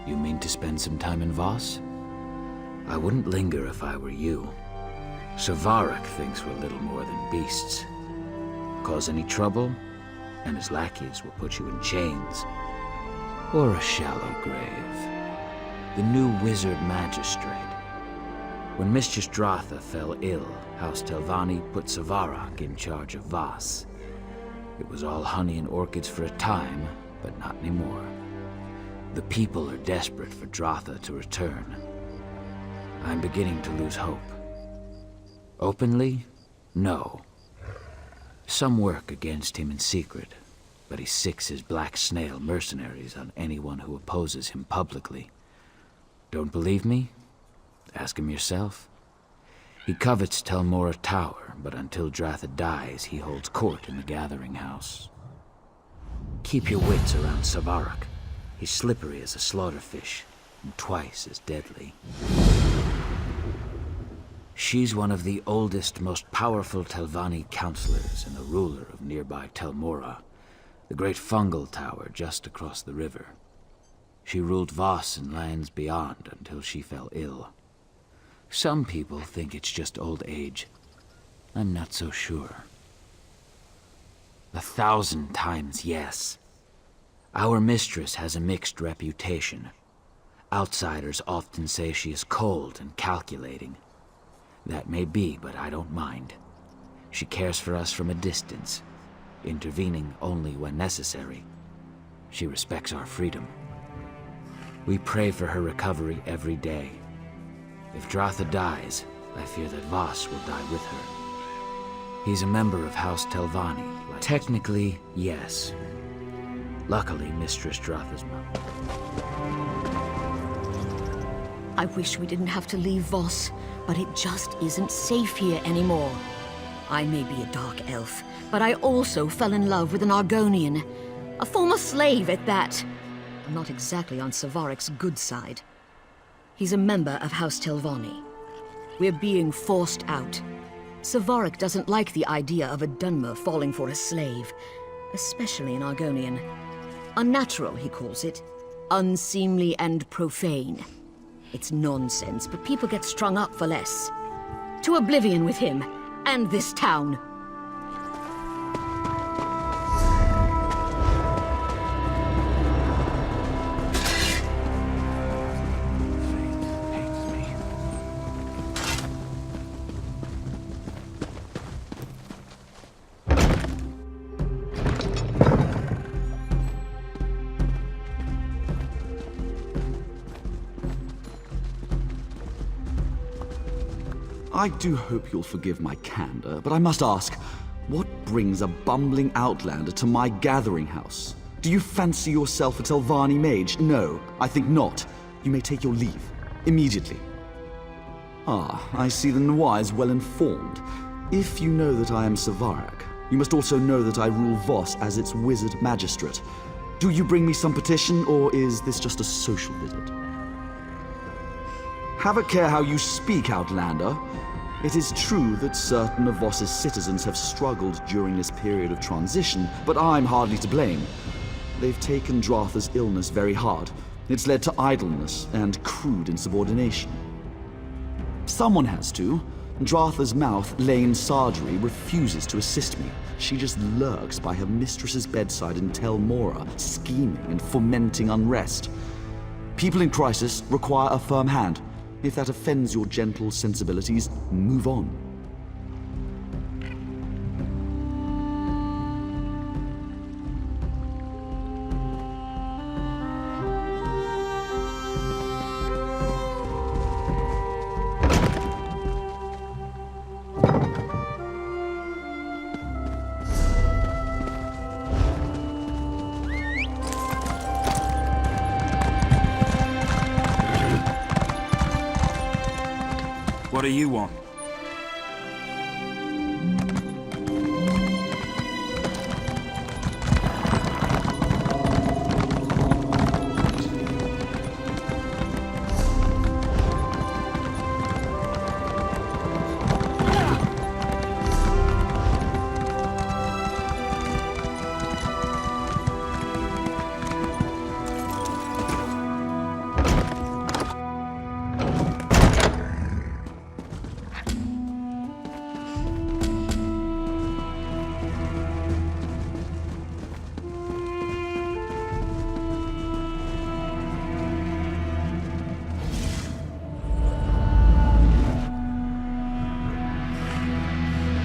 You mean to spend some time in Voss? I wouldn't linger if I were you. Savarak thinks we're little more than beasts. Cause any trouble, and his lackeys will put you in chains. Or a shallow grave. The new wizard magistrate. When Mistress Dratha fell ill, House Telvanni put Savarak in charge of Voss. It was all honey and orchids for a time, but not anymore. The people are desperate for Dratha to return. I'm beginning to lose hope. Openly? No. Some work against him in secret, but he sicks his black snail mercenaries on anyone who opposes him publicly. Don't believe me? Ask him yourself. He covets Tel Mora Tower, but until Dratha dies, he holds court in the Gathering House. Keep your wits around Savarak. He's slippery as a slaughterfish, and twice as deadly. She's one of the oldest, most powerful Telvanni counselors and the ruler of nearby Tel Mora, the great fungal tower just across the river. She ruled Voss and lands beyond until she fell ill. Some people think it's just old age. I'm not so sure. 1,000 times yes. Our mistress has a mixed reputation. Outsiders often say she is cold and calculating. That may be, but I don't mind. She cares for us from a distance, intervening only when necessary. She respects our freedom. We pray for her recovery every day. If Dratha dies, I fear that Voss will die with her. He's a member of House Telvanni. Technically, yes. Luckily, Mistress Dratha's mom. I wish we didn't have to leave Voss, but it just isn't safe here anymore. I may be a dark elf, but I also fell in love with an Argonian. A former slave at that. I'm not exactly on Savarak's good side. He's a member of House Telvanni. We're being forced out. Savarak doesn't like the idea of a Dunmer falling for a slave, especially an Argonian. Unnatural, he calls it. Unseemly and profane. It's nonsense, but people get strung up for less. To oblivion with him, and this town. I do hope you'll forgive my candor, but I must ask, what brings a bumbling outlander to my gathering house? Do you fancy yourself a Telvanni mage? No, I think not. You may take your leave. Immediately. Ah, I see the Noir is well informed. If you know that I am Savarak, you must also know that I rule Voss as its wizard magistrate. Do you bring me some petition, or is this just a social visit? Have a care how you speak, outlander. It is true that certain of Voss's citizens have struggled during this period of transition, but I'm hardly to blame. They've taken Dratha's illness very hard. It's led to idleness and crude insubordination. Someone has to. Dratha's mouth, Lane Sargery, refuses to assist me. She just lurks by her mistress's bedside in Tel Mora, scheming and fomenting unrest. People in crisis require a firm hand. If that offends your gentle sensibilities, move on. What do you want?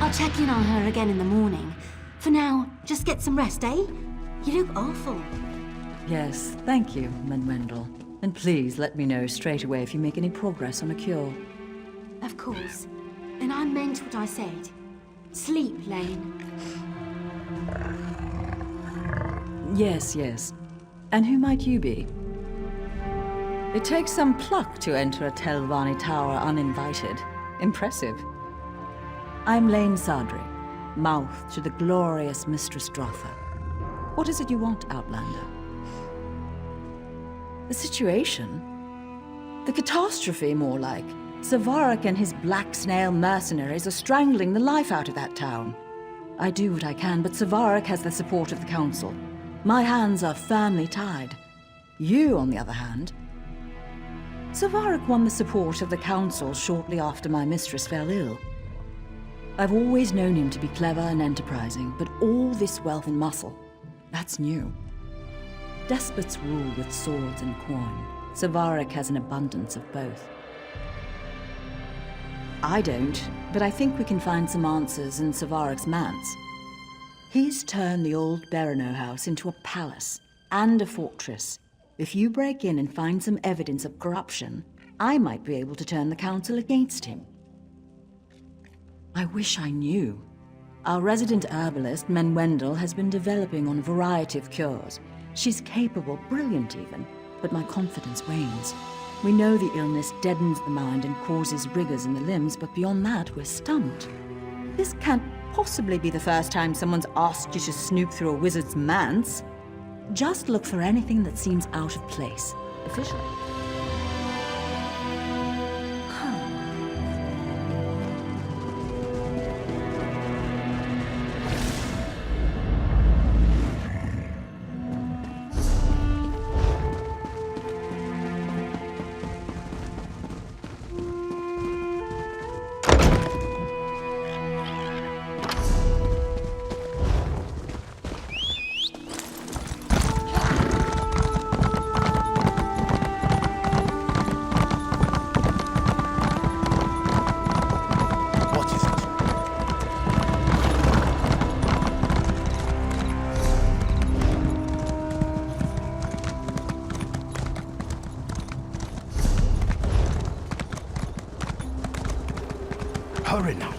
I'll check in on her again in the morning. For now, just get some rest, eh? You look awful. Yes, thank you, Manuel. And please let me know straight away if you make any progress on a cure. Of course. And I meant what I said. Sleep, Lane. Yes, yes. And who might you be? It takes some pluck to enter a Telvanni tower uninvited. Impressive. I'm Lane Sadri, mouth to the glorious Mistress Drotha. What is it you want, Outlander? The situation? The catastrophe, more like. Savarak and his black snail mercenaries are strangling the life out of that town. I do what I can, but Savarak has the support of the Council. My hands are firmly tied. You, on the other hand... Savarak won the support of the Council shortly after my mistress fell ill. I've always known him to be clever and enterprising, but all this wealth and muscle, that's new. Despots rule with swords and coin. Savarak has an abundance of both. I don't, but I think we can find some answers in Savarak's manse. He's turned the old Berino house into a palace and a fortress. If you break in and find some evidence of corruption, I might be able to turn the Council against him. I wish I knew. Our resident herbalist, Menwendel, has been developing on a variety of cures. She's capable, brilliant even, but my confidence wanes. We know the illness deadens the mind and causes rigors in the limbs, but beyond that, we're stumped. This can't possibly be the first time someone's asked you to snoop through a wizard's manse. Just look for anything that seems out of place, officially. Hurry now.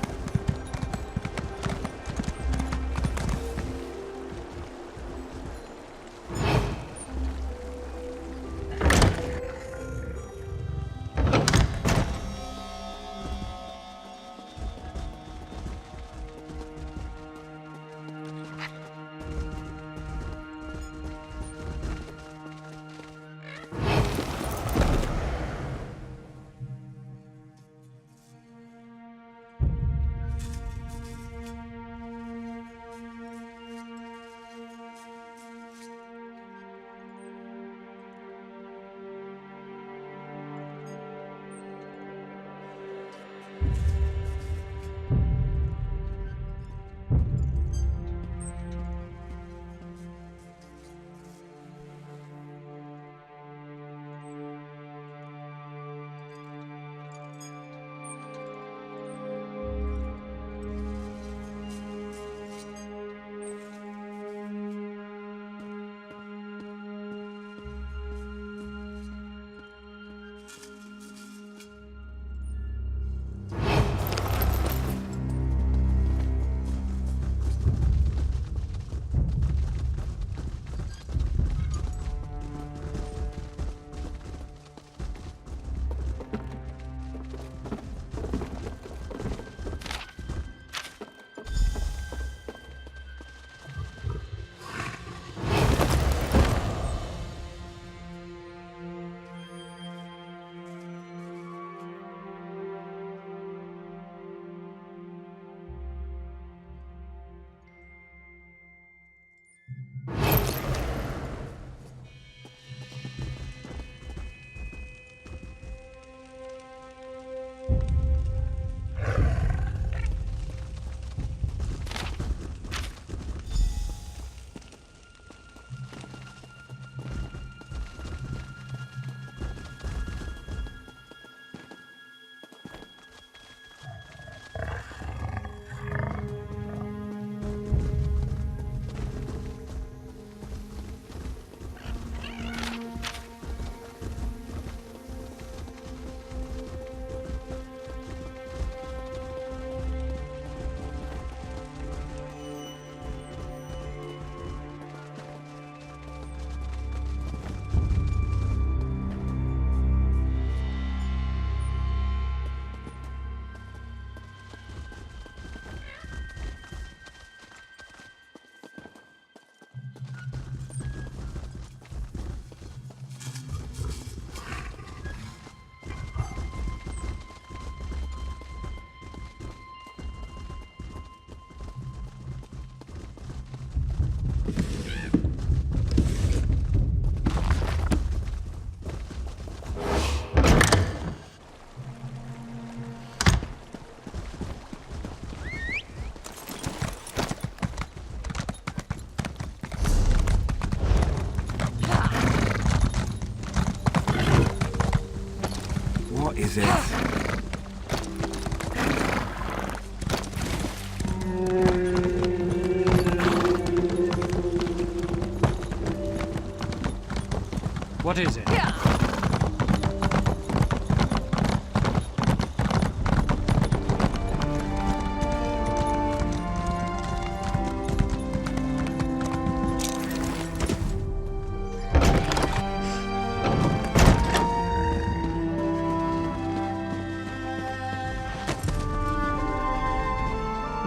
What is it?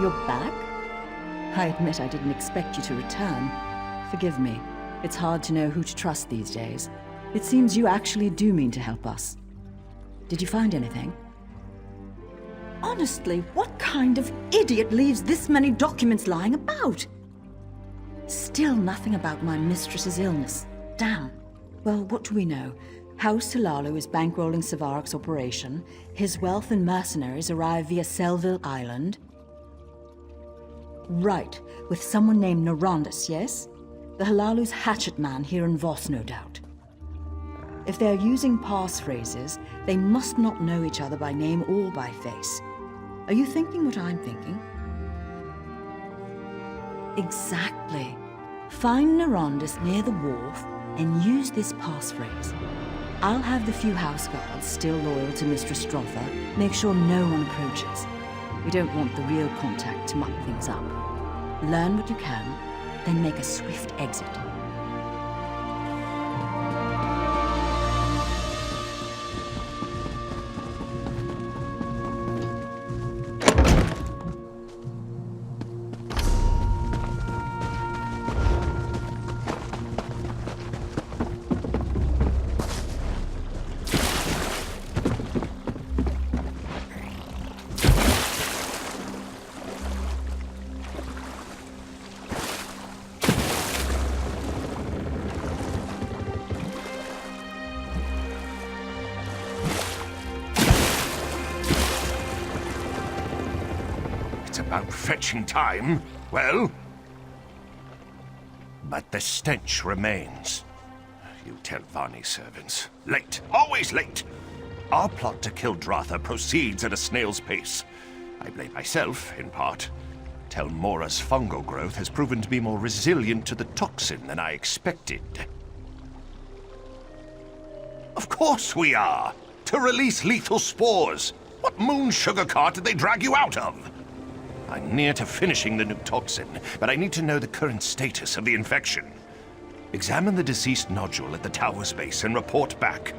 You're back? I admit I didn't expect you to return. Forgive me. It's hard to know who to trust these days. It seems you actually do mean to help us. Did you find anything? Honestly, what kind of idiot leaves this many documents lying about? Still nothing about my mistress's illness. Damn. Well, what do we know? House Talalu is bankrolling Savarak's operation. His wealth and mercenaries arrive via Selville Island. Right, with someone named Narandus, yes? The Halalu's hatchet man here in Voss, no doubt. If they're using passphrases, they must not know each other by name or by face. Are you thinking what I'm thinking? Exactly. Find Narandus near the wharf and use this passphrase. I'll have the few house guards still loyal to Mistress Strotha make sure no one approaches. We don't want the real contact to muck things up. Learn what you can, then make a swift exit. About fetching time, well... But the stench remains. You tell Vani's servants. Late, always late. Our plot to kill Dratha proceeds at a snail's pace. I blame myself, in part. Tel Mora's fungal growth has proven to be more resilient to the toxin than I expected. Of course we are! To release lethal spores! What moon sugar cart did they drag you out of? I'm near to finishing the new toxin, but I need to know the current status of the infection. Examine the deceased nodule at the tower's base and report back.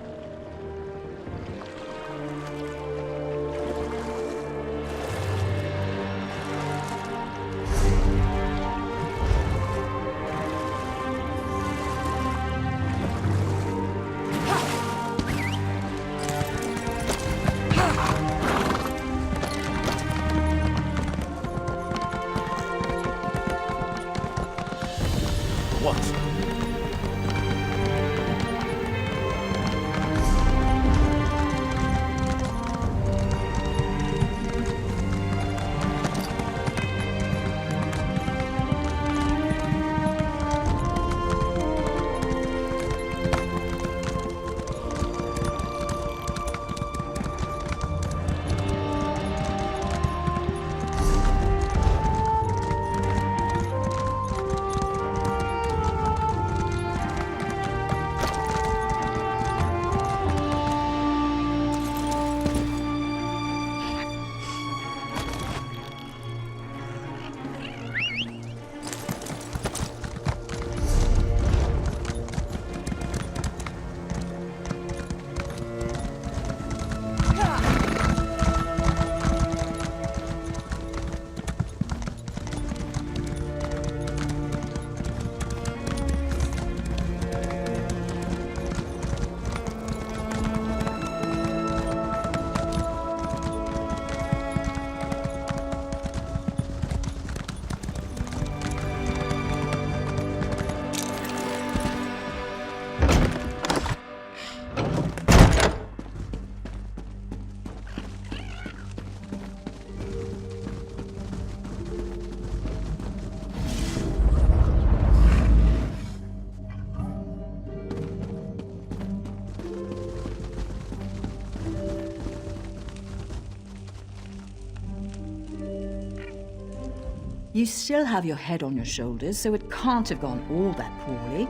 You still have your head on your shoulders, so it can't have gone all that poorly.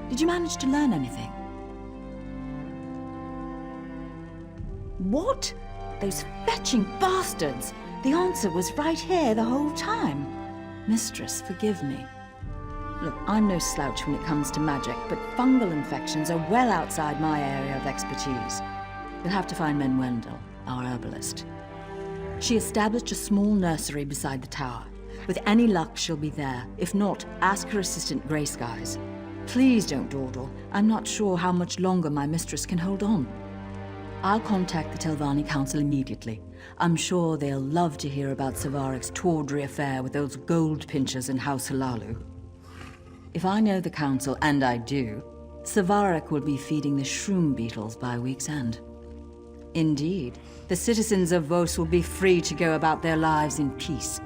Did you manage to learn anything? What? Those fetching bastards! The answer was right here the whole time. Mistress, forgive me. Look, I'm no slouch when it comes to magic, but fungal infections are well outside my area of expertise. You'll have to find Menwendel, our herbalist. She established a small nursery beside the tower. With any luck, she'll be there. If not, ask her assistant Grey Skies. Please don't dawdle. I'm not sure how much longer my mistress can hold on. I'll contact the Telvanni Council immediately. I'm sure they'll love to hear about Savaric's tawdry affair with those gold pinchers in House Halalu. If I know the Council, and I do, Savaric will be feeding the shroom beetles by week's end. Indeed, the citizens of Vos will be free to go about their lives in peace.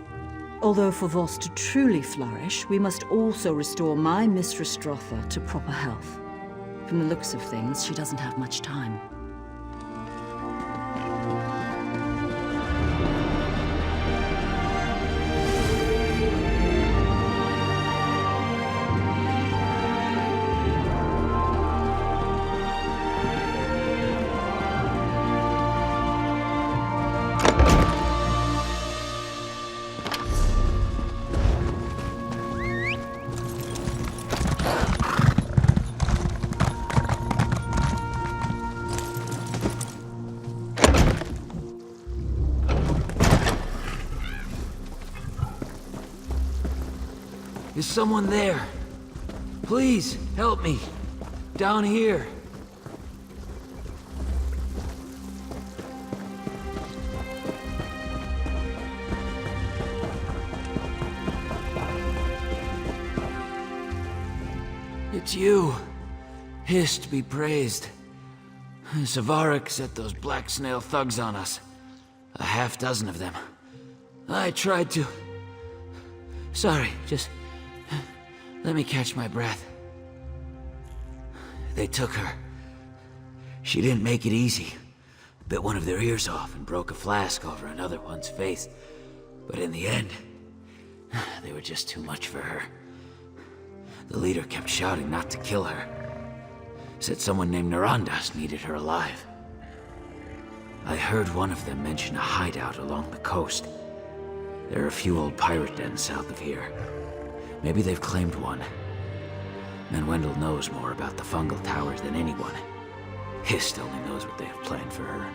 Although for Vos to truly flourish, we must also restore my Mistress Strotha to proper health. From the looks of things, she doesn't have much time. Is someone there? Please, help me. Down here. It's you. Hist be praised. Savaric set those black snail thugs on us. A half-dozen of them. I tried to... Sorry, just... let me catch my breath. They took her. She didn't make it easy. Bit one of their ears off and broke a flask over another one's face. But in the end, they were just too much for her. The leader kept shouting not to kill her. Said someone named Narandas needed her alive. I heard one of them mention a hideout along the coast. There are a few old pirate dens south of here. Maybe they've claimed one. Menwendel knows more about the fungal towers than anyone. Hist only knows what they have planned for her.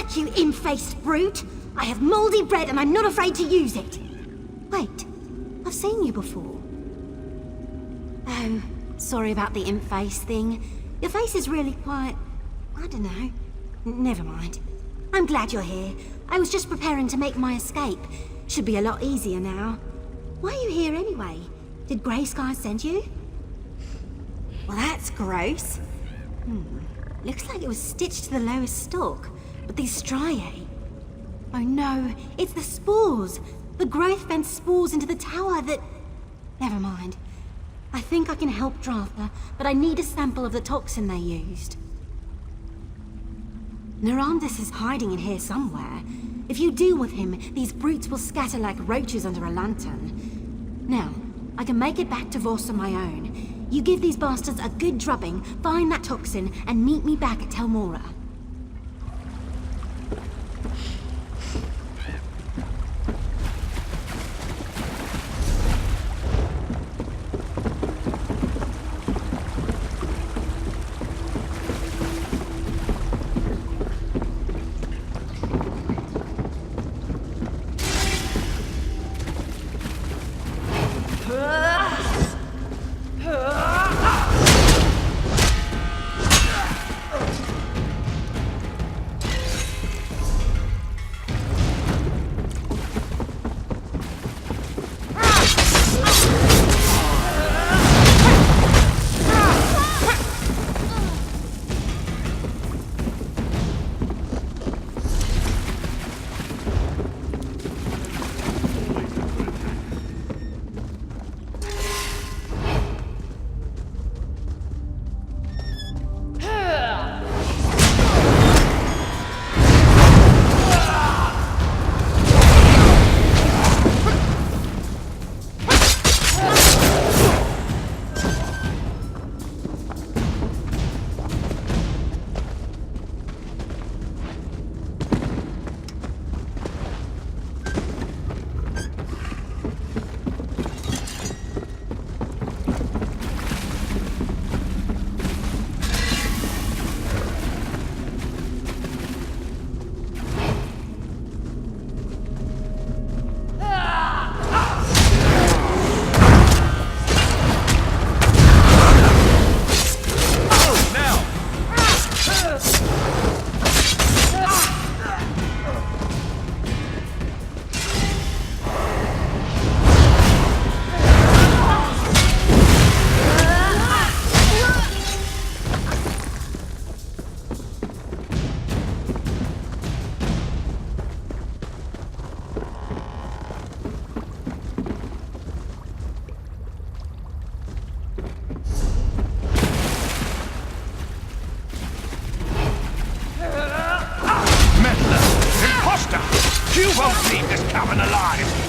back, you imp-faced brute! I have mouldy bread and I'm not afraid to use it! Wait, I've seen you before. Oh, sorry about the imp face thing. Your face is really quite... I don't know. Never mind. I'm glad you're here. I was just preparing to make my escape. Should be a lot easier now. Why are you here anyway? Did Grey Sky send you? Well, that's gross. Looks like it was stitched to the lowest stalk. But these striae... Oh no, it's the spores! The growth vents spores into the tower that... Never mind. I think I can help Dratha, but I need a sample of the toxin they used. Narandus is hiding in here somewhere. If you deal with him, these brutes will scatter like roaches under a lantern. Now, I can make it back to Voss on my own. You give these bastards a good drubbing, find that toxin, and meet me back at Tel Mora. You won't leave this cavern alive!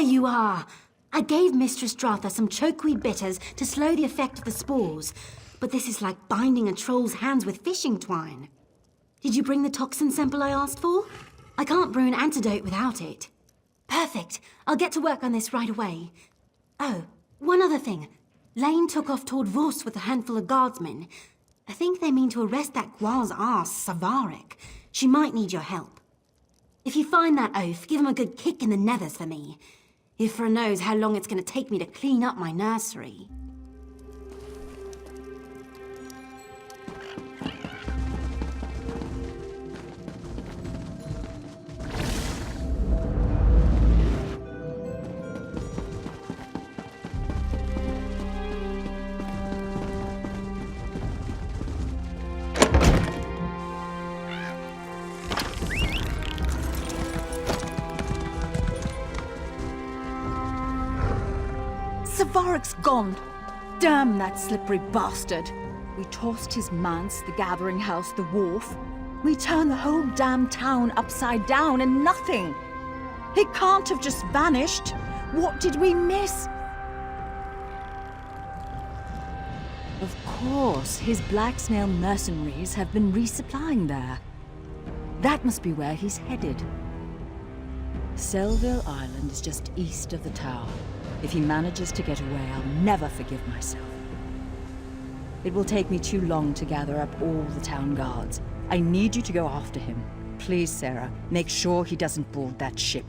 you are! I gave Mistress Dratha some chokeweed bitters to slow the effect of the spores, but this is like binding a troll's hands with fishing twine. Did you bring the toxin sample I asked for? I can't brew an antidote without it. Perfect. I'll get to work on this right away. Oh, one other thing. Lane took off toward Vos with a handful of guardsmen. I think they mean to arrest that Guar's ass, Savarik. She might need your help. If you find that oaf, give him a good kick in the nethers for me. Ifra knows how long it's going to take me to clean up my nursery. Savarik's gone! Damn that slippery bastard! We tossed his manse, the gathering house, the wharf. We turned the whole damn town upside down and nothing! He can't have just vanished! What did we miss? Of course, his black snail mercenaries have been resupplying there. That must be where he's headed. Selville Island is just east of the tower. If he manages to get away, I'll never forgive myself. It will take me too long to gather up all the town guards. I need you to go after him. Please, Sarah, make sure he doesn't board that ship.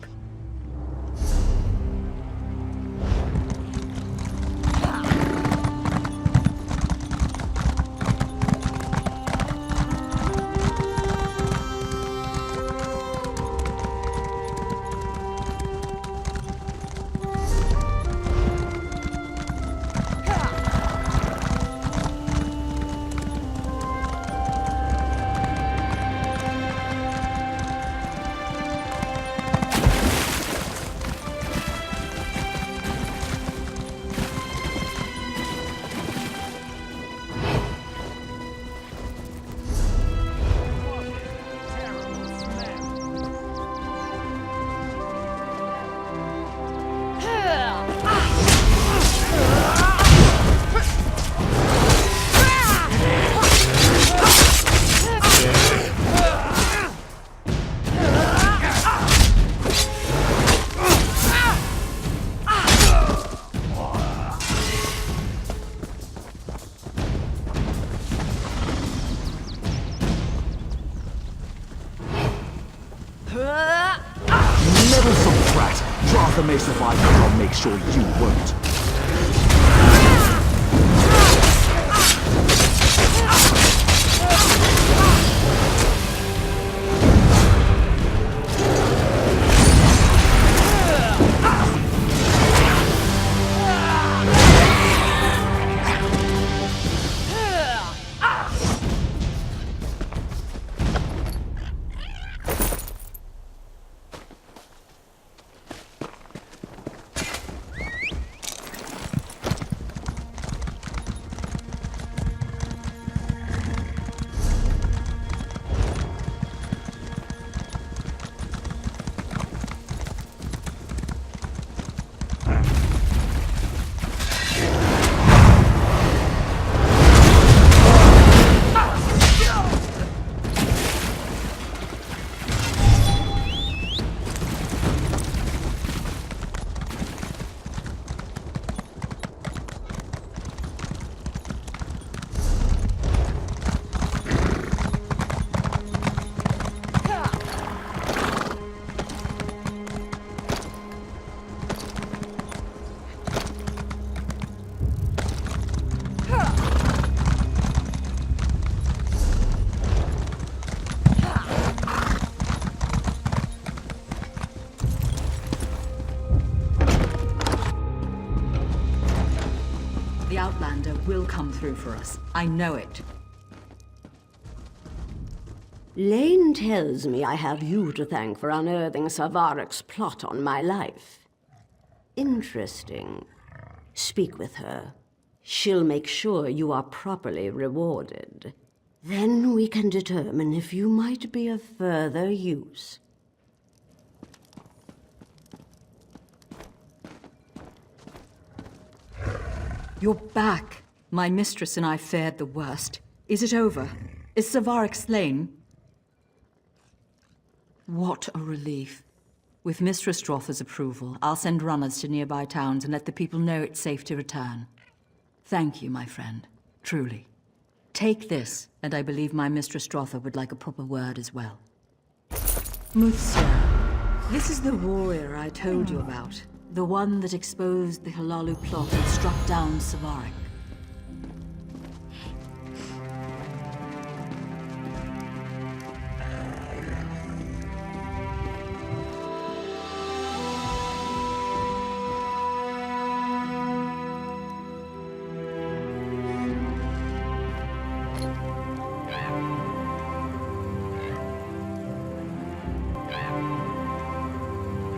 Meddlesome brat! Dratha may survive, but I'll make sure you won't. The Outlander will come through for us. I know it. Lane tells me I have you to thank for unearthing Savarik's plot on my life. Interesting. Speak with her. She'll make sure you are properly rewarded. Then we can determine if you might be of further use. You're back. My mistress and I fared the worst. Is it over? Is Savarik slain? What a relief. With Mistress Drotha's approval, I'll send runners to nearby towns and let the people know it's safe to return. Thank you, my friend. Truly. Take this, and I believe my Mistress Drotha would like a proper word as well. Muthsir, this is the warrior I told you about. The one that exposed the Halalu plot and struck down Savarik.